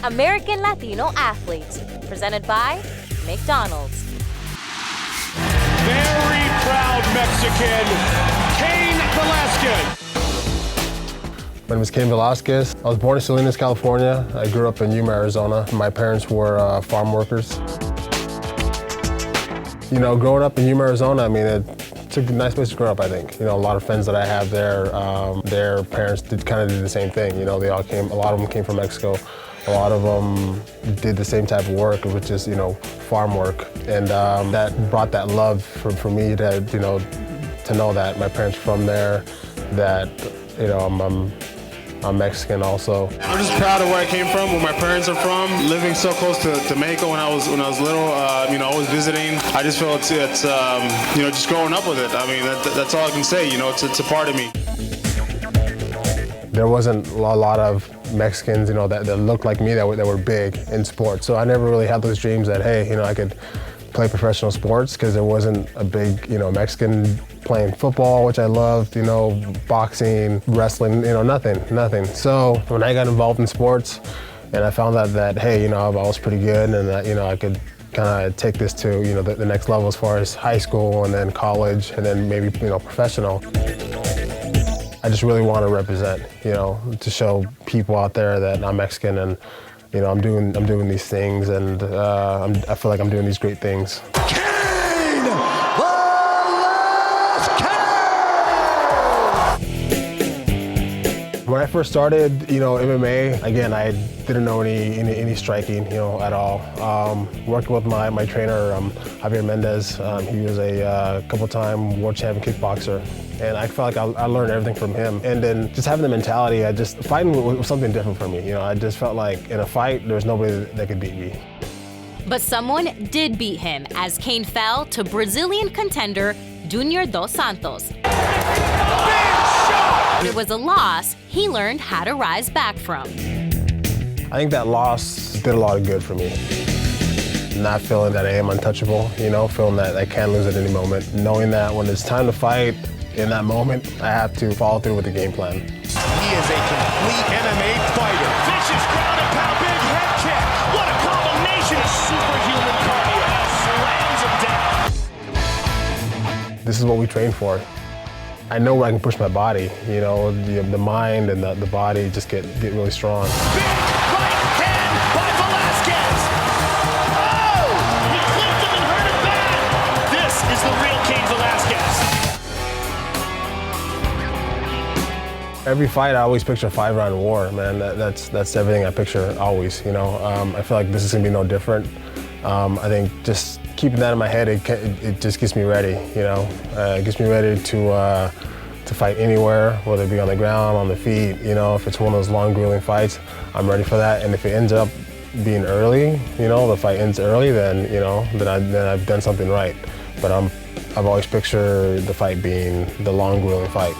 American Latino Athletes, presented by McDonald's. Very proud Mexican, Cain Velasquez. My name is Cain Velasquez. I was born in Salinas, California. I grew up in Yuma, Arizona. My parents were farm workers. You know, growing up in Yuma, Arizona, I mean, it's a nice place to grow up, I think. You know, a lot of friends that I have there, their parents kind of did the same thing. You know, a lot of them came from Mexico. A lot of them did the same type of work, which is, you know, farm work. And that brought that love for me to, you know, to know that my parents are from there, that, you know, I'm Mexican also. I'm just proud of where I came from, where my parents are from. Living so close to Mexico when I was little, you know, always visiting. I just feel it's you know, just growing up with it. I mean, that's all I can say. You know, it's a part of me. There wasn't a lot of Mexicans, you know, that looked like me that were big in sports. So I never really had those dreams that, hey, you know, I could play professional sports, because there wasn't a big, you know, Mexican playing football, which I loved, you know, boxing, wrestling, you know, nothing. So when I got involved in sports and I found out that, hey, you know, I was pretty good and that, you know, I could kind of take this to, you know, the next level as far as high school and then college and then maybe, you know, professional. I just really want to represent, you know, to show people out there that I'm Mexican and, you know, I'm doing these things, and I feel like I'm doing these great things. Cain Velasquez! When I first started, you know, MMA, again, I didn't know any striking, you know, at all. Working with my trainer, Javier Mendez, he was a couple-time world champion kickboxer. And I felt like I learned everything from him. And then just having the mentality, fighting was something different for me. You know, I just felt like in a fight, there was nobody that could beat me. But someone did beat him as Cain fell to Brazilian contender Junior dos Santos. It was a loss he learned how to rise back from. I think that loss did a lot of good for me. Not feeling that I am untouchable, you know, feeling that I can lose at any moment. Knowing that when it's time to fight, in that moment, I have to follow through with the game plan. He is a complete MMA fighter. Vicious ground and pound, big head kick. What a combination of superhuman cardio. Slams him down. This is what we train for. I know where I can push my body, you know, the mind and the body just get really strong. Big right hand by Velasquez. Oh! He clipped him and hurt him bad. This is the real Cain Velasquez. Every fight, I always picture a 5-round war, man. That's everything I picture always, you know. I feel like this is gonna be no different. I think just keeping that in my head, it just gets me ready, you know. It gets me ready to fight anywhere, whether it be on the ground, on the feet, you know. If it's one of those long, grueling fights, I'm ready for that. And if it ends up being early, you know, the fight ends early, then, you know, then I've done something right. But I've always pictured the fight being the long, grueling fight.